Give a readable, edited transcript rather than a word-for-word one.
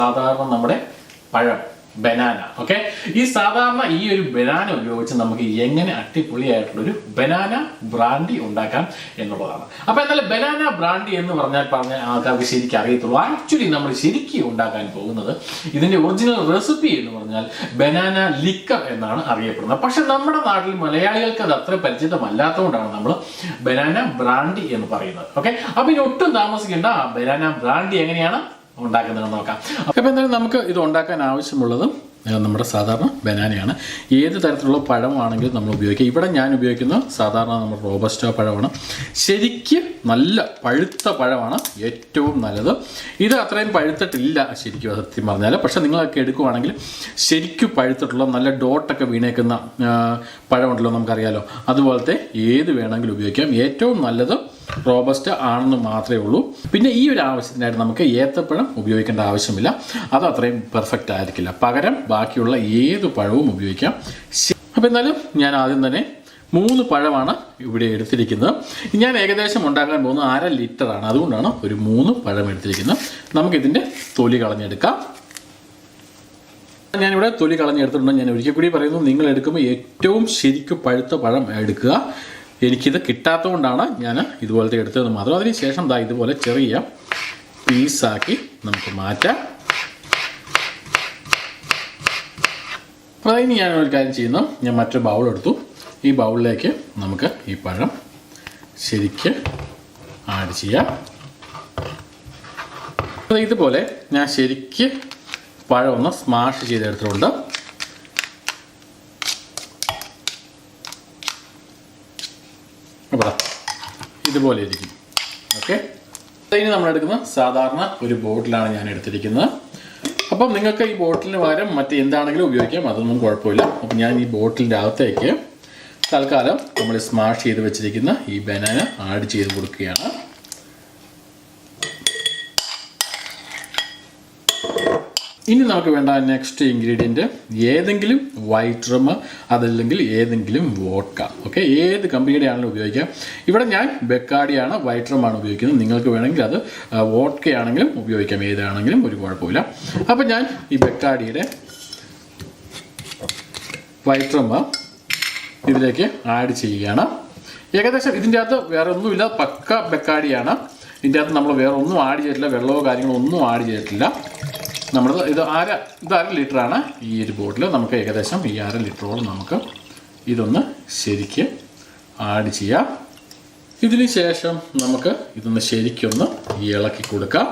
സാധാരണ നമ്മുടെ പഴം ബനാന. ഓക്കെ, ഈ സാധാരണ ഈ ഒരു ബനാന ഉപയോഗിച്ച് നമുക്ക് എങ്ങനെ അടിപൊളിയായിട്ടുള്ളൊരു ബനാന ബ്രാൻഡി ഉണ്ടാക്കാം എന്നുള്ളതാണ്. അപ്പൊ എന്നാലും ബനാന ബ്രാൻഡി എന്ന് പറഞ്ഞ ആൾക്കാർക്ക് ശരിക്കും അറിയത്തുള്ളൂ. ആക്ച്വലി നമ്മൾ ശരിക്കും ഉണ്ടാക്കാൻ പോകുന്നത് ഇതിന്റെ ഒറിജിനൽ റെസിപ്പി എന്ന് പറഞ്ഞാൽ ബനാന ലിക്കർ എന്നാണ് അറിയപ്പെടുന്നത്. പക്ഷെ നമ്മുടെ നാട്ടിൽ മലയാളികൾക്ക് അത് അത്ര പരിചിതമല്ലാത്തതുകൊണ്ടാണ് നമ്മൾ ബനാന ബ്രാൻഡി എന്ന് പറയുന്നത്. ഓക്കെ, അപ്പൊ ഇനി ഒട്ടും താമസിക്കേണ്ട ബനാന ബ്രാൻഡി എങ്ങനെയാണ് ഉണ്ടാക്കുന്നതെന്ന് നോക്കാം. അപ്പോൾ എന്തായാലും നമുക്ക് ഇത് ഉണ്ടാക്കാൻ ആവശ്യമുള്ളത് നമ്മുടെ സാധാരണ ബനാനയാണ്. ഏത് തരത്തിലുള്ള പഴമാണെങ്കിലും നമ്മൾ ഉപയോഗിക്കുക. ഇവിടെ ഞാൻ ഉപയോഗിക്കുന്ന സാധാരണ നമ്മുടെ റോബസ്റ്റ പഴമാണ്. ശരിക്കും നല്ല പഴുത്ത പഴമാണ് ഏറ്റവും നല്ലത്. ഇത് അത്രയും പഴുത്തിട്ടില്ല ശരിക്കും സത്യം പറഞ്ഞാൽ. പക്ഷെ നിങ്ങളൊക്കെ എടുക്കുവാണെങ്കിൽ ശരിക്കും പഴുത്തിട്ടുള്ള നല്ല ഡോട്ടൊക്കെ വീണേക്കുന്ന പഴമുണ്ടല്ലോ, നമുക്കറിയാലോ. അതുപോലത്തെ ഏത് വേണമെങ്കിലും ഉപയോഗിക്കാം. ഏറ്റവും നല്ലത് റോബസ്റ്റ ആണെന്ന് മാത്രമേ ഉള്ളൂ. പിന്നെ ഈ ഒരു ആവശ്യത്തിനായിട്ട് നമുക്ക് ഏത്തപ്പഴം ഉപയോഗിക്കേണ്ട ആവശ്യമില്ല. അത് അത്രയും പെർഫെക്റ്റ് ആയിരിക്കില്ല. പകരം ബാക്കിയുള്ള ഏത് പഴവും ഉപയോഗിക്കാം. അപ്പോൾ എന്നാലും ഞാൻ ആദ്യം തന്നെ 3 പഴമാണ് ഇവിടെ എടുത്തിരിക്കുന്നത്. ഞാൻ ഏകദേശം ഉണ്ടാക്കാൻ പോകുന്നത് 1/2 ലിറ്ററാണ്. അതുകൊണ്ടാണ് ഒരു 3 പഴം എടുത്തിരിക്കുന്നത്. നമുക്കിതിൻ്റെ തൊലി കളഞ്ഞെടുക്കാം. ഞാനിവിടെ തൊലി കളഞ്ഞെടുത്തിട്ടുണ്ട്. ഞാൻ ഒരിക്കൽ കൂടി പറയുന്നു, നിങ്ങൾ എടുക്കുമ്പോൾ ഏറ്റവും ശരിക്കും പഴുത്ത പഴം എടുക്കുക. എനിക്കിത് കിട്ടാത്തതുകൊണ്ടാണ് ഞാൻ ഇതുപോലത്തെ എടുത്തത് മാത്രം. അതിന് ശേഷം ഇതുപോലെ ചെറിയ പീസാക്കി നമുക്ക് മാറ്റാം. അപ്പോൾ അതിന് ഞാനൊരു കാര്യം ചെയ്യുന്നു, ഞാൻ മറ്റൊരു ബൗൾ എടുത്തു. ഈ ബൗളിലേക്ക് നമുക്ക് ഈ പഴം ശരിക്ക് ആഡ് ചെയ്യാം. ഇതുപോലെ ഞാൻ ശരിക്ക് പഴം ഒന്ന് സ്മാഷ് ചെയ്തെടുത്തിട്ടുണ്ട്. ഇതുപോലെ ഇരിക്കും. ഓക്കെ, ഇനി നമ്മൾ എടുക്കുന്ന സാധാരണ ഒരു ബോട്ടിലാണ് ഞാൻ എടുത്തിരിക്കുന്നത്. അപ്പം നിങ്ങൾക്ക് ഈ ബോട്ടിലിന് പകരം മറ്റെന്താണെങ്കിലും ഉപയോഗിക്കാം, അതൊന്നും കുഴപ്പമില്ല. അപ്പം ഞാൻ ഈ ബോട്ടിലിൻ്റെ അകത്തേക്ക് തൽക്കാലം നമ്മൾ സ്മാഷ് ചെയ്ത് വെച്ചിരിക്കുന്ന ഈ ബനാന ആഡ് ചെയ്ത് കൊടുക്കുകയാണ്. ഇനി നമുക്ക് വേണ്ട നെക്സ്റ്റ് ഇൻഗ്രീഡിയൻറ്റ് ഏതെങ്കിലും വൈറ്റ് റം, അതല്ലെങ്കിൽ ഏതെങ്കിലും വോഡ്ക. ഓക്കെ, ഏത് കമ്പനിയുടെ ആണെങ്കിലും ഉപയോഗിക്കാം. ഇവിടെ ഞാൻ ബെക്കാഡിയാണ്, വൈറ്റ് റം ആണ് ഉപയോഗിക്കുന്നത്. നിങ്ങൾക്ക് വേണമെങ്കിൽ അത് വോഡ്ക ആണെങ്കിലും ഉപയോഗിക്കാം. ഏതാണെങ്കിലും ഒരു കുഴപ്പമില്ല. അപ്പം ഞാൻ ഈ ബെക്കാഡിയുടെ വൈറ്റ് റം ഇതിലേക്ക് ആഡ് ചെയ്യുകയാണ്. ഏകദേശം ഇതിൻ്റെ അകത്ത് വേറെ ഒന്നുമില്ല, പക്ക ബെക്കാഡിയാണ്. ഇതിൻ്റെ അകത്ത് നമ്മൾ വേറെ ഒന്നും ആഡ് ചെയ്തിട്ടില്ല, വെള്ളമോ കാര്യങ്ങളോ ഒന്നും ആഡ് ചെയ്തിട്ടില്ല. നമ്മൾ ഇത് 1/2 ലിറ്ററാണ് ഈ ഒരു ബോട്ടിൽ. നമുക്ക് ഏകദേശം ഈ 1/2 ലിറ്ററോളം നമുക്ക് ഇതൊന്ന് ശരിക്ക് ആഡ് ചെയ്യാം. ഇതിന് ശേഷം നമുക്ക് ഇതൊന്ന് ശരിക്കൊന്ന് ഇളക്കി കൊടുക്കാം.